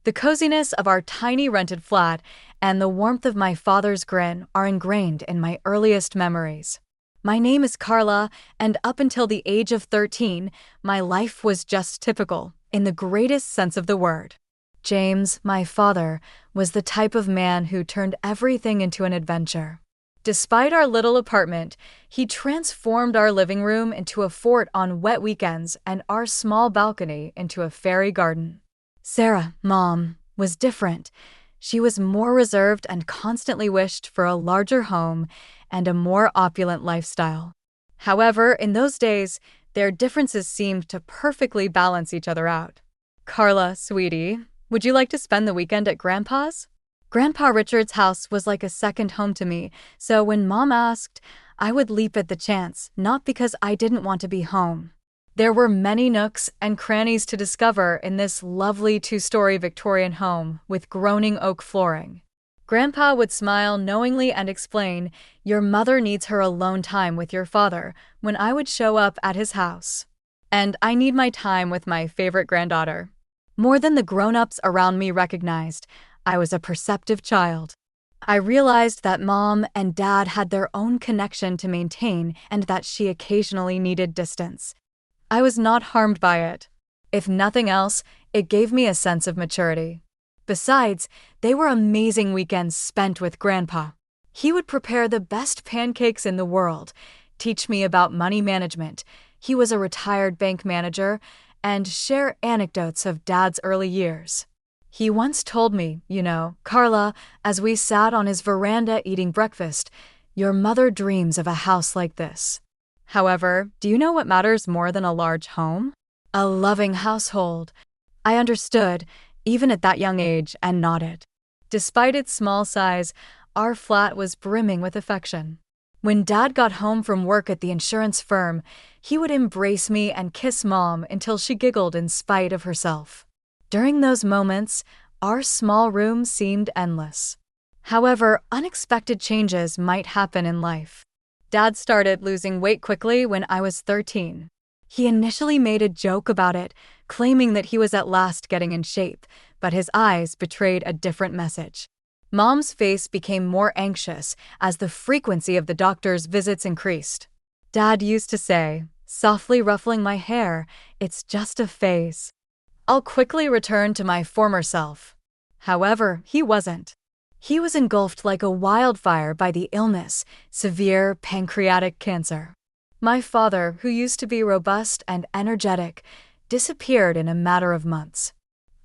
The coziness of our tiny rented flat and the warmth of my father's grin are ingrained in my earliest memories. My name is Carla, and up until the age of 13, my life was just typical, in the greatest sense of the word. James, my father, was the type of man who turned everything into an adventure. Despite our little apartment, he transformed our living room into a fort on wet weekends and our small balcony into a fairy garden. Sarah, Mom, was different. She was more reserved and constantly wished for a larger home and a more opulent lifestyle. However, in those days, their differences seemed to perfectly balance each other out. Carla, sweetie, would you like to spend the weekend at Grandpa's? Grandpa Richard's house was like a second home to me, so when Mom asked, I would leap at the chance, not because I didn't want to be home. There were many nooks and crannies to discover in this lovely two-story Victorian home with groaning oak flooring. Grandpa would smile knowingly and explain, "Your mother needs her alone time with your father," when I would show up at his house. And I need my time with my favorite granddaughter. More than the grown-ups around me recognized, I was a perceptive child. I realized that Mom and Dad had their own connection to maintain and that she occasionally needed distance. I was not harmed by it. If nothing else, it gave me a sense of maturity. Besides, they were amazing weekends spent with Grandpa. He would prepare the best pancakes in the world, teach me about money management — he was a retired bank manager — and share anecdotes of Dad's early years. He once told me, Carla, as we sat on his veranda eating breakfast, "Your mother dreams of a house like this." However, do you know what matters more than a large home? A loving household. I understood, even at that young age, and nodded. Despite its small size, our flat was brimming with affection. When Dad got home from work at the insurance firm, he would embrace me and kiss Mom until she giggled in spite of herself. During those moments, our small room seemed endless. However, unexpected changes might happen in life. Dad started losing weight quickly when I was 13. He initially made a joke about it, claiming that he was at last getting in shape, but his eyes betrayed a different message. Mom's face became more anxious as the frequency of the doctor's visits increased. Dad used to say, softly ruffling my hair, "It's just a phase. I'll quickly return to my former self." However, he wasn't. He was engulfed like a wildfire by the illness, severe pancreatic cancer. My father, who used to be robust and energetic, disappeared in a matter of months.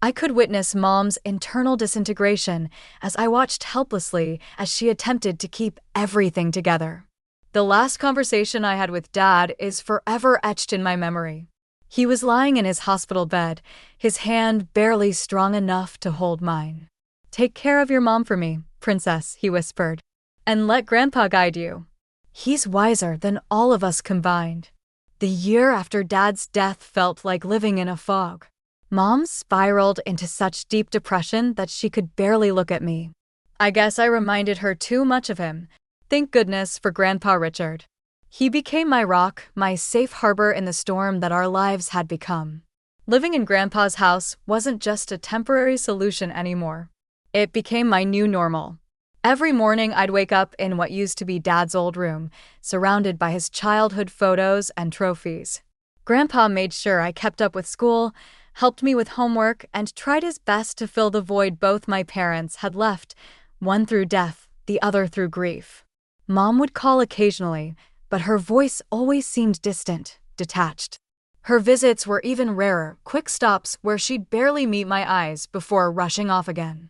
I could witness Mom's internal disintegration as I watched helplessly as she attempted to keep everything together. The last conversation I had with Dad is forever etched in my memory. He was lying in his hospital bed, his hand barely strong enough to hold mine. "Take care of your mom for me, princess," he whispered, "and let Grandpa guide you. He's wiser than all of us combined." The year after Dad's death felt like living in a fog. Mom spiraled into such deep depression that she could barely look at me. I guess I reminded her too much of him. Thank goodness for Grandpa Richard. He became my rock, my safe harbor in the storm that our lives had become. Living in Grandpa's house wasn't just a temporary solution anymore. It became my new normal. Every morning I'd wake up in what used to be Dad's old room, surrounded by his childhood photos and trophies. Grandpa made sure I kept up with school, helped me with homework, and tried his best to fill the void both my parents had left, one through death, the other through grief. Mom would call occasionally, but her voice always seemed distant, detached. Her visits were even rarer, quick stops where she'd barely meet my eyes before rushing off again.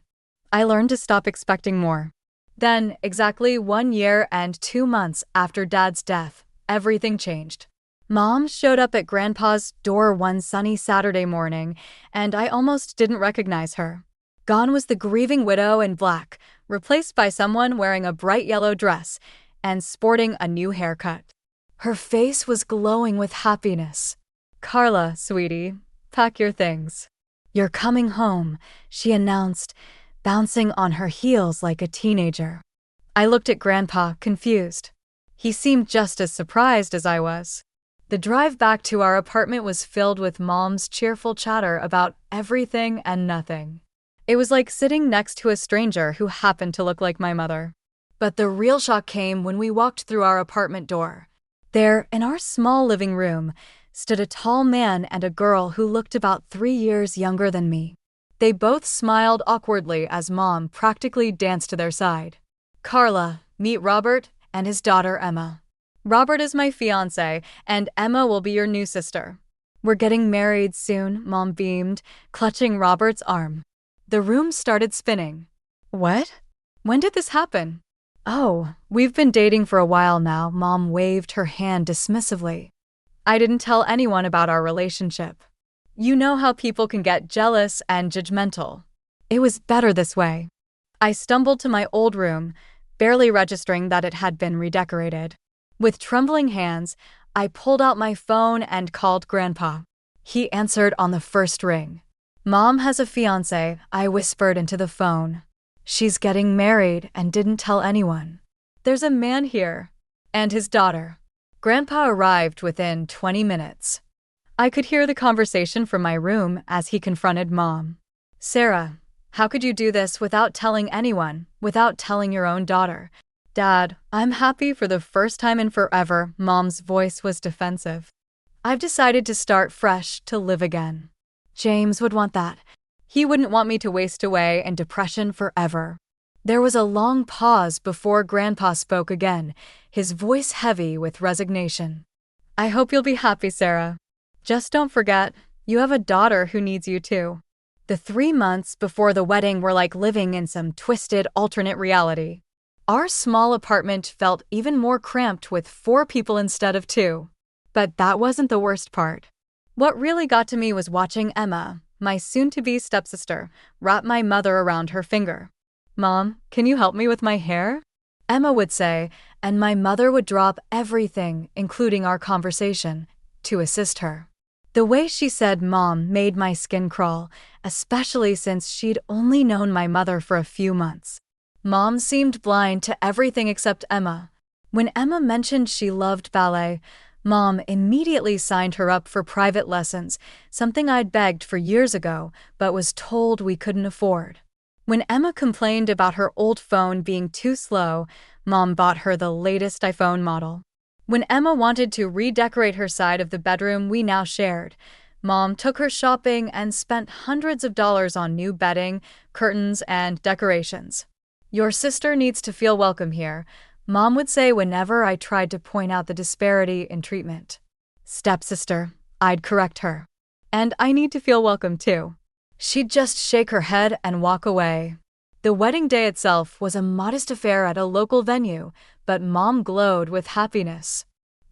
I learned to stop expecting more. Then, exactly 1 year and 2 months after Dad's death, everything changed. Mom showed up at Grandpa's door one sunny Saturday morning, and I almost didn't recognize her. Gone was the grieving widow in black, replaced by someone wearing a bright yellow dress and sporting a new haircut. Her face was glowing with happiness. "Carla, sweetie, pack your things. You're coming home," she announced, bouncing on her heels like a teenager. I looked at Grandpa, confused. He seemed just as surprised as I was. The drive back to our apartment was filled with Mom's cheerful chatter about everything and nothing. It was like sitting next to a stranger who happened to look like my mother. But the real shock came when we walked through our apartment door. There, in our small living room, stood a tall man and a girl who looked about 3 years younger than me. They both smiled awkwardly as Mom practically danced to their side. Carla, meet Robert and his daughter Emma. Robert is my fiancé, and Emma will be your new sister. We're getting married soon, Mom beamed, clutching Robert's arm. The room started spinning. What? When did this happen? Oh, we've been dating for a while now, Mom waved her hand dismissively. I didn't tell anyone about our relationship. You know how people can get jealous and judgmental. It was better this way. I stumbled to my old room, barely registering that it had been redecorated. With trembling hands, I pulled out my phone and called Grandpa. He answered on the first ring. Mom has a fiancé, I whispered into the phone. She's getting married and didn't tell anyone. There's a man here. And his daughter. Grandpa arrived within 20 minutes. I could hear the conversation from my room as he confronted Mom. Sarah, how could you do this without telling anyone, without telling your own daughter? Dad, I'm happy for the first time in forever, Mom's voice was defensive. I've decided to start fresh, to live again. James would want that. He wouldn't want me to waste away in depression forever. There was a long pause before Grandpa spoke again, his voice heavy with resignation. I hope you'll be happy, Sarah. Just don't forget, you have a daughter who needs you too. The 3 months before the wedding were like living in some twisted alternate reality. Our small apartment felt even more cramped with 4 people instead of 2. But that wasn't the worst part. What really got to me was watching Emma, my soon-to-be stepsister, wrap my mother around her finger. Mom, can you help me with my hair? Emma would say, and my mother would drop everything, including our conversation, to assist her. The way she said Mom made my skin crawl, especially since she'd only known my mother for a few months. Mom seemed blind to everything except Emma. When Emma mentioned she loved ballet, Mom immediately signed her up for private lessons, something I'd begged for years ago, but was told we couldn't afford. When Emma complained about her old phone being too slow, Mom bought her the latest iPhone model. When Emma wanted to redecorate her side of the bedroom we now shared, Mom took her shopping and spent hundreds of dollars on new bedding, curtains, and decorations. Your sister needs to feel welcome here, Mom would say whenever I tried to point out the disparity in treatment. Stepsister, I'd correct her. And I need to feel welcome too. She'd just shake her head and walk away. The wedding day itself was a modest affair at a local venue, but Mom glowed with happiness.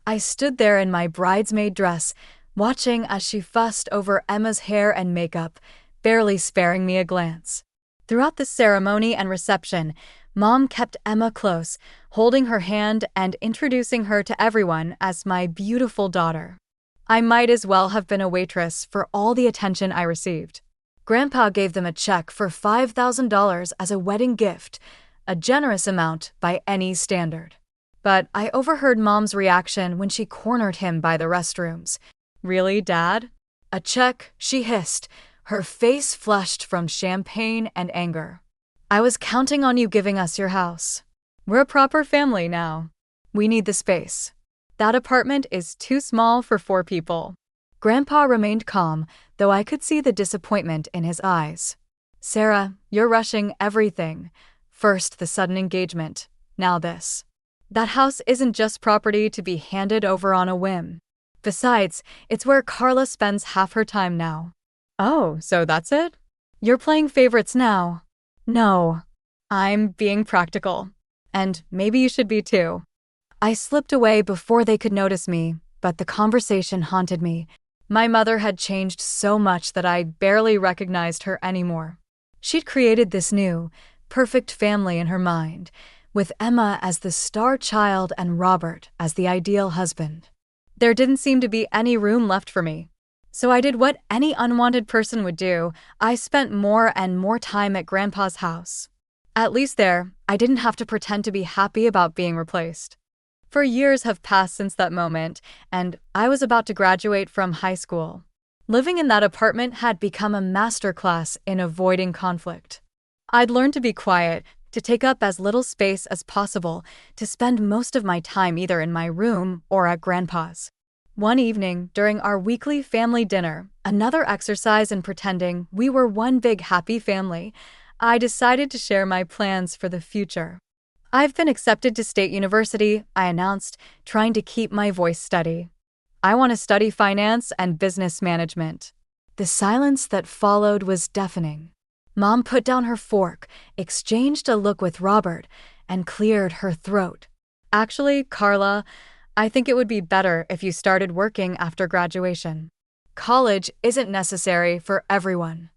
I stood there in my bridesmaid dress, watching as she fussed over Emma's hair and makeup, barely sparing me a glance. Throughout the ceremony and reception, Mom kept Emma close, holding her hand and introducing her to everyone as my beautiful daughter. I might as well have been a waitress for all the attention I received. Grandpa gave them a check for $5,000 as a wedding gift, a generous amount by any standard. But I overheard Mom's reaction when she cornered him by the restrooms. Really, Dad? A check, she hissed, her face flushed from champagne and anger. I was counting on you giving us your house. We're a proper family now. We need the space. That apartment is too small for 4 people. Grandpa remained calm, though I could see the disappointment in his eyes. Sarah, you're rushing everything. First the sudden engagement, now this. That house isn't just property to be handed over on a whim. Besides, it's where Carla spends half her time now. Oh, so that's it? You're playing favorites now. No, I'm being practical. And maybe you should be too. I slipped away before they could notice me, but the conversation haunted me. My mother had changed so much that I barely recognized her anymore. She'd created this new, perfect family in her mind, with Emma as the star child and Robert as the ideal husband. There didn't seem to be any room left for me. So I did what any unwanted person would do. I spent more and more time at Grandpa's house. At least there, I didn't have to pretend to be happy about being replaced. For years have passed since that moment, and I was about to graduate from high school. Living in that apartment had become a masterclass in avoiding conflict. I'd learned to be quiet, to take up as little space as possible, to spend most of my time either in my room or at Grandpa's. One evening, during our weekly family dinner, another exercise in pretending we were one big happy family, I decided to share my plans for the future. I've been accepted to State University, I announced, trying to keep my voice steady. I want to study finance and business management. The silence that followed was deafening. Mom put down her fork, exchanged a look with Robert, and cleared her throat. Actually, Carla, I think it would be better if you started working after graduation. College isn't necessary for everyone.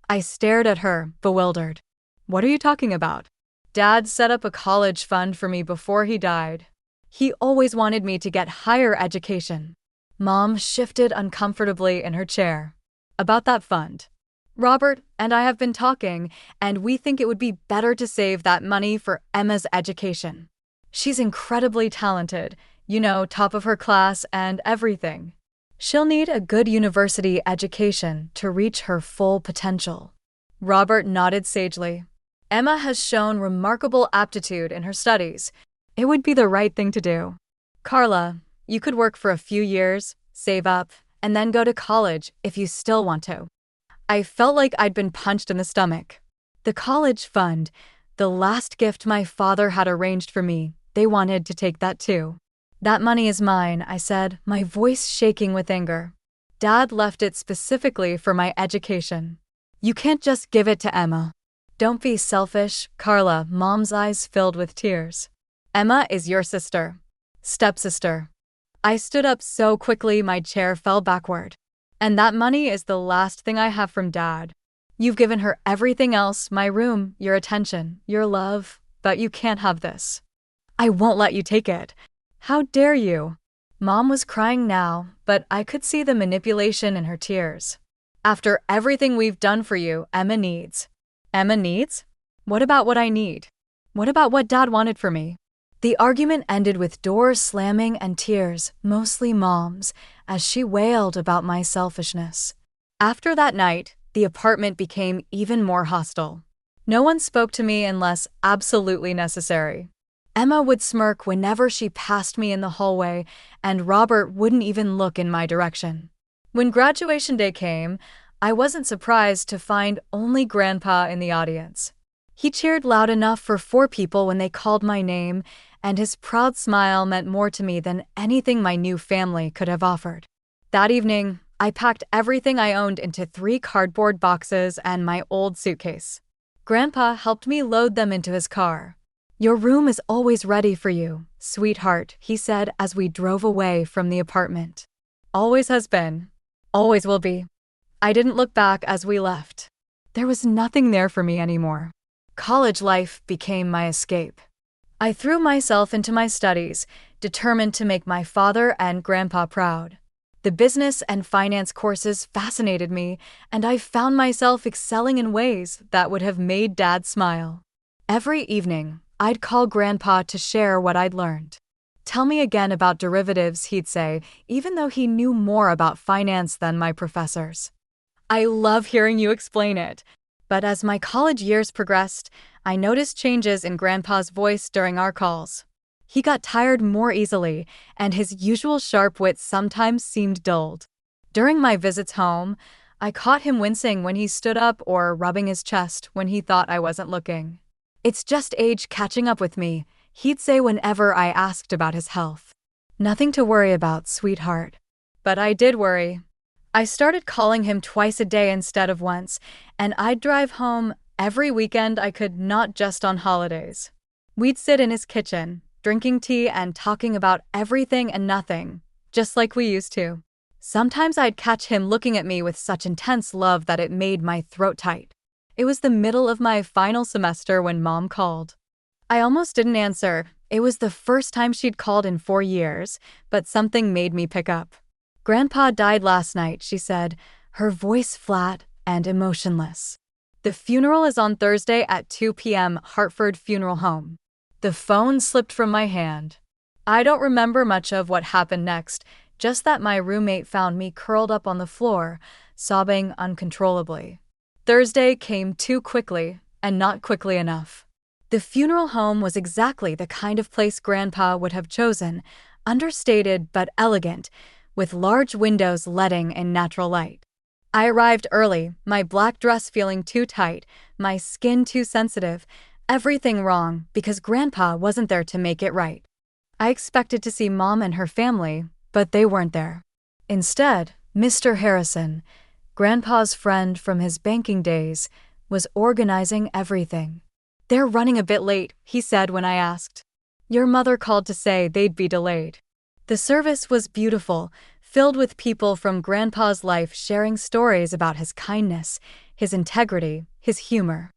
I stared at her, bewildered. What are you talking about? Dad set up a college fund for me before he died. He always wanted me to get higher education. Mom shifted uncomfortably in her chair. About that fund. Robert and I have been talking, and we think it would be better to save that money for Emma's education. She's incredibly talented, top of her class and everything. She'll need a good university education to reach her full potential. Robert nodded sagely. Emma has shown remarkable aptitude in her studies. It would be the right thing to do. Carla, you could work for a few years, save up, and then go to college if you still want to. I felt like I'd been punched in the stomach. The college fund, the last gift my father had arranged for me, they wanted to take that too. That money is mine, I said, my voice shaking with anger. Dad left it specifically for my education. You can't just give it to Emma. Don't be selfish, Carla, Mom's eyes filled with tears. Emma is your sister. Stepsister. I stood up so quickly my chair fell backward. And that money is the last thing I have from Dad. You've given her everything else, my room, your attention, your love, but you can't have this. I won't let you take it. How dare you? Mom was crying now, but I could see the manipulation in her tears. After everything we've done for you, Emma needs. Emma needs? What about what I need? What about what Dad wanted for me? The argument ended with doors slamming and tears, mostly Mom's, as she wailed about my selfishness. After that night, the apartment became even more hostile. No one spoke to me unless absolutely necessary. Emma would smirk whenever she passed me in the hallway, and Robert wouldn't even look in my direction. When graduation day came, I wasn't surprised to find only Grandpa in the audience. He cheered loud enough for 4 people when they called my name, and his proud smile meant more to me than anything my new family could have offered. That evening, I packed everything I owned into 3 cardboard boxes and my old suitcase. Grandpa helped me load them into his car. Your room is always ready for you, sweetheart, he said as we drove away from the apartment. Always has been. Always will be. I didn't look back as we left. There was nothing there for me anymore. College life became my escape. I threw myself into my studies, determined to make my father and Grandpa proud. The business and finance courses fascinated me, and I found myself excelling in ways that would have made Dad smile. Every evening, I'd call Grandpa to share what I'd learned. Tell me again about derivatives, he'd say, even though he knew more about finance than my professors. I love hearing you explain it. But as my college years progressed, I noticed changes in Grandpa's voice during our calls. He got tired more easily, and his usual sharp wit sometimes seemed dulled. During my visits home, I caught him wincing when he stood up or rubbing his chest when he thought I wasn't looking. It's just age catching up with me, he'd say whenever I asked about his health. Nothing to worry about, sweetheart. But I did worry. I started calling him twice a day instead of once, and I'd drive home every weekend I could, not just on holidays. We'd sit in his kitchen, drinking tea and talking about everything and nothing, just like we used to. Sometimes I'd catch him looking at me with such intense love that it made my throat tight. It was the middle of my final semester when Mom called. I almost didn't answer. It was the first time she'd called in 4 years, but something made me pick up. Grandpa died last night, she said, her voice flat and emotionless. The funeral is on Thursday at 2 p.m. Hartford Funeral Home. The phone slipped from my hand. I don't remember much of what happened next, just that my roommate found me curled up on the floor, sobbing uncontrollably. Thursday came too quickly, and not quickly enough. The funeral home was exactly the kind of place Grandpa would have chosen, understated but elegant, with large windows letting in natural light. I arrived early, my black dress feeling too tight, my skin too sensitive, everything wrong because Grandpa wasn't there to make it right. I expected to see Mom and her family, but they weren't there. Instead, Mr. Harrison, Grandpa's friend from his banking days, was organizing everything. "They're running a bit late," he said when I asked. "Your mother called to say they'd be delayed." The service was beautiful, filled with people from Grandpa's life sharing stories about his kindness, his integrity, his humor.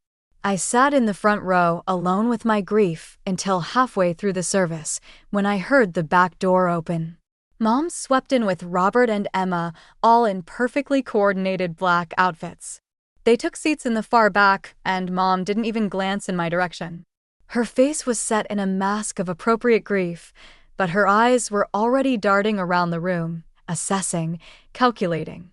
I sat in the front row alone with my grief until halfway through the service, when I heard the back door open. Mom swept in with Robert and Emma, all in perfectly coordinated black outfits. They took seats in the far back, and Mom didn't even glance in my direction. Her face was set in a mask of appropriate grief, but her eyes were already darting around the room, assessing, calculating.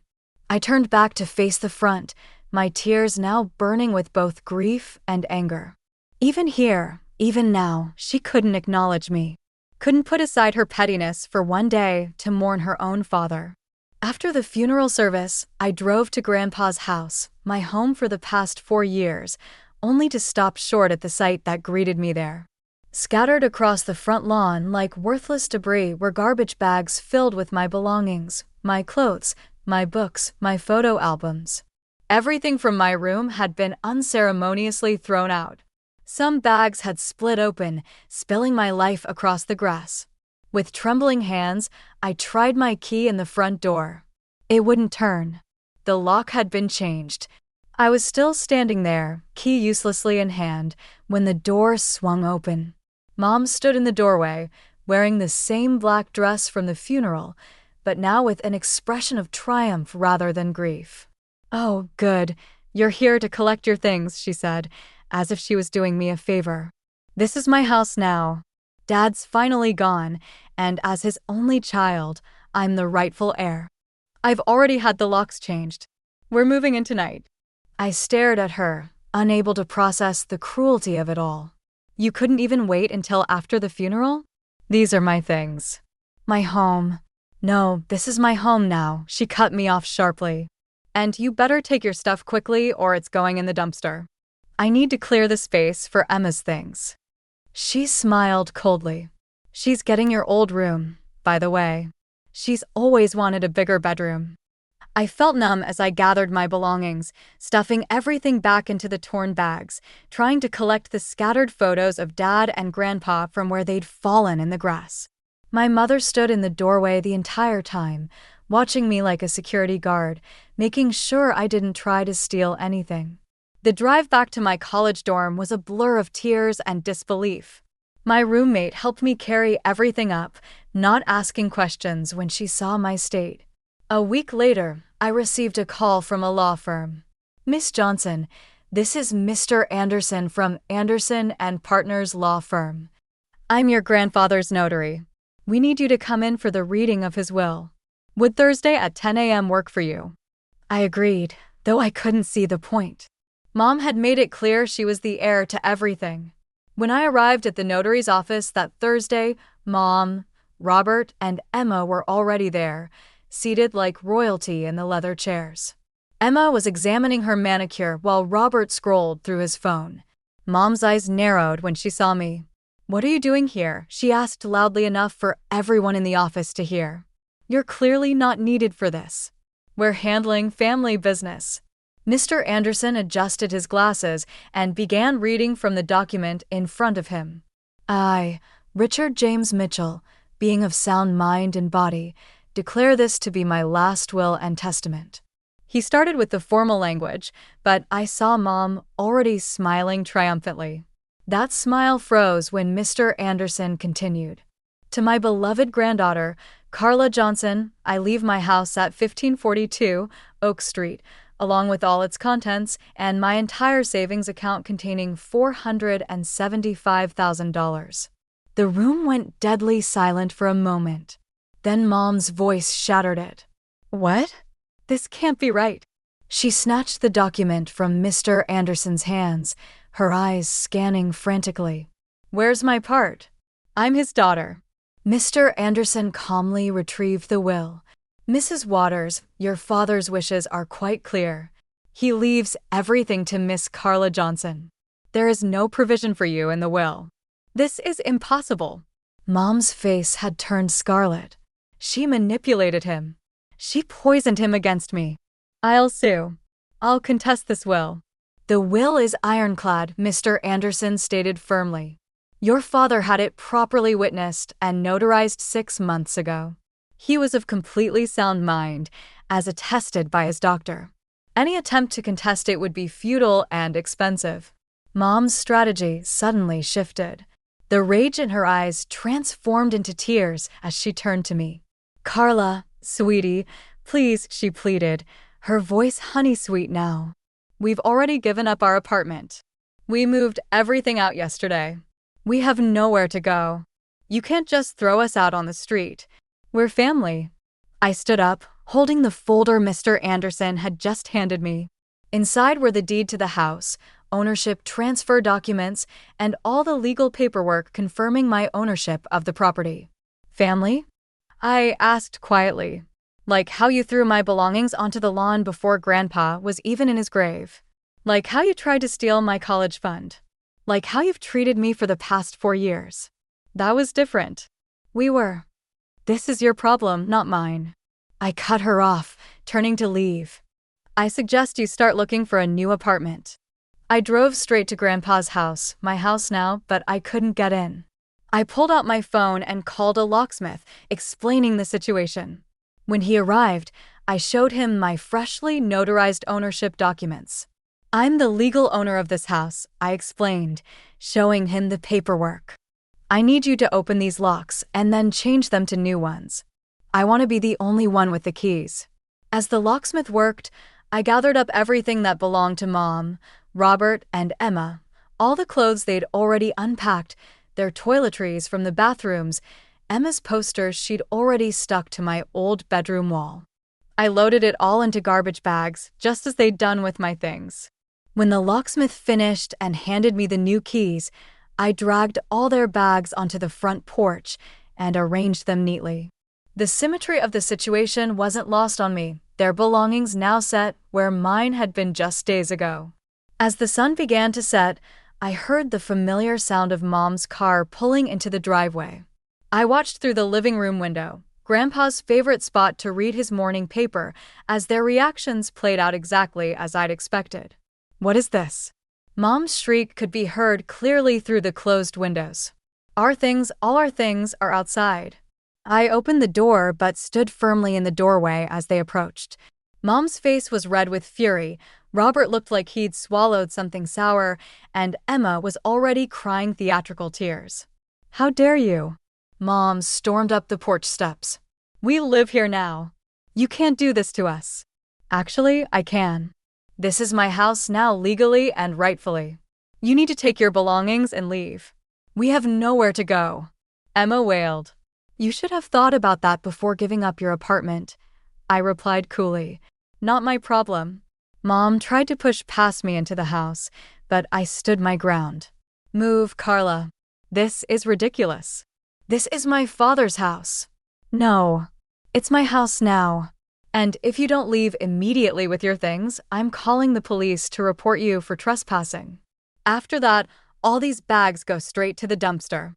I turned back to face the front, my tears now burning with both grief and anger. Even here, even now, she couldn't acknowledge me. Couldn't put aside her pettiness for one day to mourn her own father. After the funeral service, I drove to Grandpa's house, my home for the past 4 years, only to stop short at the sight that greeted me there. Scattered across the front lawn like worthless debris were garbage bags filled with my belongings, my clothes, my books, my photo albums. Everything from my room had been unceremoniously thrown out. Some bags had split open, spilling my life across the grass. With trembling hands, I tried my key in the front door. It wouldn't turn. The lock had been changed. I was still standing there, key uselessly in hand, when the door swung open. Mom stood in the doorway, wearing the same black dress from the funeral, but now with an expression of triumph rather than grief. "Oh, good. You're here to collect your things," she said, as if she was doing me a favor. "This is my house now. Dad's finally gone, and as his only child, I'm the rightful heir. I've already had the locks changed. We're moving in tonight." I stared at her, unable to process the cruelty of it all. "You couldn't even wait until after the funeral?" "These are my things. My home." "No, this is my home now," she cut me off sharply. "And you better take your stuff quickly or it's going in the dumpster. I need to clear the space for Emma's things." She smiled coldly. "She's getting your old room, by the way. She's always wanted a bigger bedroom." I felt numb as I gathered my belongings, stuffing everything back into the torn bags, trying to collect the scattered photos of Dad and Grandpa from where they'd fallen in the grass. My mother stood in the doorway the entire time, watching me like a security guard, making sure I didn't try to steal anything. The drive back to my college dorm was a blur of tears and disbelief. My roommate helped me carry everything up, not asking questions when she saw my state. A week later, I received a call from a law firm. "Miss Johnson, this is Mr. Anderson from Anderson and Partners Law Firm. I'm your grandfather's notary. We need you to come in for the reading of his will. Would Thursday at 10 a.m. work for you?" I agreed, though I couldn't see the point. Mom had made it clear she was the heir to everything. When I arrived at the notary's office that Thursday, Mom, Robert, and Emma were already there, seated like royalty in the leather chairs. Emma was examining her manicure while Robert scrolled through his phone. Mom's eyes narrowed when she saw me. "What are you doing here?" she asked loudly enough for everyone in the office to hear. "You're clearly not needed for this. We're handling family business." Mr. Anderson adjusted his glasses and began reading from the document in front of him. "I, Richard James Mitchell, being of sound mind and body, declare this to be my last will and testament." He started with the formal language, but I saw Mom already smiling triumphantly. That smile froze when Mr. Anderson continued. "To my beloved granddaughter, Carla Johnson, I leave my house at 1542 Oak Street, along with all its contents, and my entire savings account containing $475,000. The room went deadly silent for a moment. Then Mom's voice shattered it. What? This can't be right. She snatched the document from Mr. Anderson's hands, her eyes scanning frantically. Where's my part? I'm his daughter. Mr. Anderson calmly retrieved the will. Mrs. Waters, your father's wishes are quite clear. He leaves everything to Miss Carla Johnson. There is no provision for you in the will. This is impossible. Mom's face had turned scarlet. She manipulated him. She poisoned him against me. I'll sue. I'll contest this will. The will is ironclad, Mr. Anderson stated firmly. Your father had it properly witnessed and notarized 6 months ago. He was of completely sound mind, as attested by his doctor. Any attempt to contest it would be futile and expensive. Mom's strategy suddenly shifted. The rage in her eyes transformed into tears as she turned to me. Carla, sweetie, please, she pleaded, her voice honey-sweet now. We've already given up our apartment. We moved everything out yesterday. We have nowhere to go. You can't just throw us out on the street. We're family. I stood up, holding the folder Mr. Anderson had just handed me. Inside were the deed to the house, ownership transfer documents, and all the legal paperwork confirming my ownership of the property. Family? I asked quietly. Like how you threw my belongings onto the lawn before Grandpa was even in his grave. Like how you tried to steal my college fund. Like how you've treated me for the past 4 years. That was different. We were. This is your problem, not mine. I cut her off, turning to leave. I suggest you start looking for a new apartment. I drove straight to Grandpa's house, my house now, but I couldn't get in. I pulled out my phone and called a locksmith, explaining the situation. When he arrived, I showed him my freshly notarized ownership documents. I'm the legal owner of this house, I explained, showing him the paperwork. I need you to open these locks and then change them to new ones. I want to be the only one with the keys. As the locksmith worked, I gathered up everything that belonged to Mom, Robert, and Emma, all the clothes they'd already unpacked, their toiletries from the bathrooms, Emma's posters she'd already stuck to my old bedroom wall. I loaded it all into garbage bags, just as they'd done with my things. When the locksmith finished and handed me the new keys, I dragged all their bags onto the front porch and arranged them neatly. The symmetry of the situation wasn't lost on me, their belongings now set where mine had been just days ago. As the sun began to set, I heard the familiar sound of Mom's car pulling into the driveway. I watched through the living room window, Grandpa's favorite spot to read his morning paper, as their reactions played out exactly as I'd expected. What is this? Mom's shriek could be heard clearly through the closed windows. All our things are outside. I opened the door but stood firmly in the doorway as they approached. Mom's face was red with fury, Robert looked like he'd swallowed something sour, and Emma was already crying theatrical tears. How dare you? Mom stormed up the porch steps. We live here now. You can't do this to us. Actually, I can. This is my house now legally and rightfully. You need to take your belongings and leave. We have nowhere to go. Emma wailed. You should have thought about that before giving up your apartment, I replied coolly. Not my problem. Mom tried to push past me into the house, but I stood my ground. Move, Carla. This is ridiculous. This is my father's house. No, it's my house now. And if you don't leave immediately with your things, I'm calling the police to report you for trespassing. After that, all these bags go straight to the dumpster.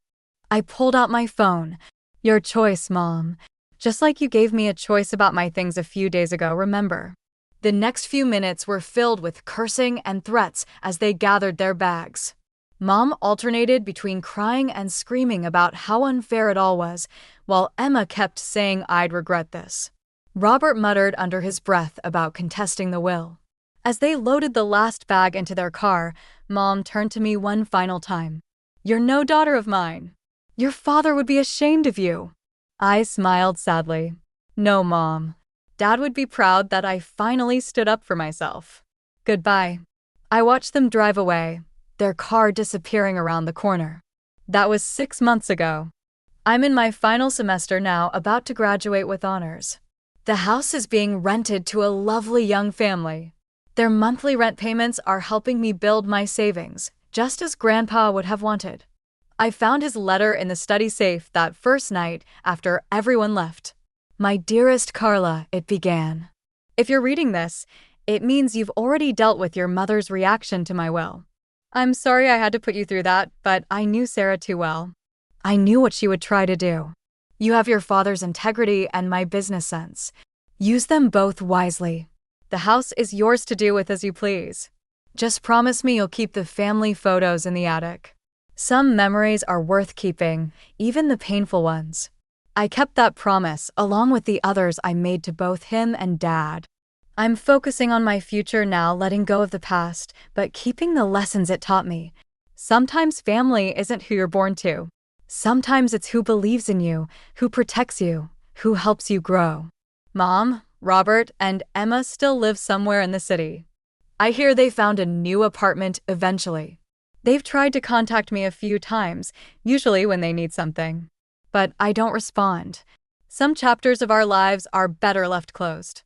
I pulled out my phone. Your choice, Mom. Just like you gave me a choice about my things a few days ago, remember? The next few minutes were filled with cursing and threats as they gathered their bags. Mom alternated between crying and screaming about how unfair it all was, while Emma kept saying I'd regret this. Robert muttered under his breath about contesting the will. As they loaded the last bag into their car, Mom turned to me one final time. You're no daughter of mine. Your father would be ashamed of you. I smiled sadly. No, Mom. Dad would be proud that I finally stood up for myself. Goodbye. I watched them drive away, their car disappearing around the corner. That was 6 months ago. I'm in my final semester now, about to graduate with honors. The house is being rented to a lovely young family. Their monthly rent payments are helping me build my savings, just as Grandpa would have wanted. I found his letter in the study safe that first night after everyone left. "My dearest Carla," it began. If you're reading this, it means you've already dealt with your mother's reaction to my will. I'm sorry I had to put you through that, but I knew Sarah too well. I knew what she would try to do. You have your father's integrity and my business sense. Use them both wisely. The house is yours to do with as you please. Just promise me you'll keep the family photos in the attic. Some memories are worth keeping, even the painful ones. I kept that promise along with the others I made to both him and Dad. I'm focusing on my future now, letting go of the past, but keeping the lessons it taught me. Sometimes family isn't who you're born to. Sometimes it's who believes in you, who protects you, who helps you grow. Mom, Robert, and Emma still live somewhere in the city. I hear they found a new apartment eventually. They've tried to contact me a few times, usually when they need something. But I don't respond. Some chapters of our lives are better left closed.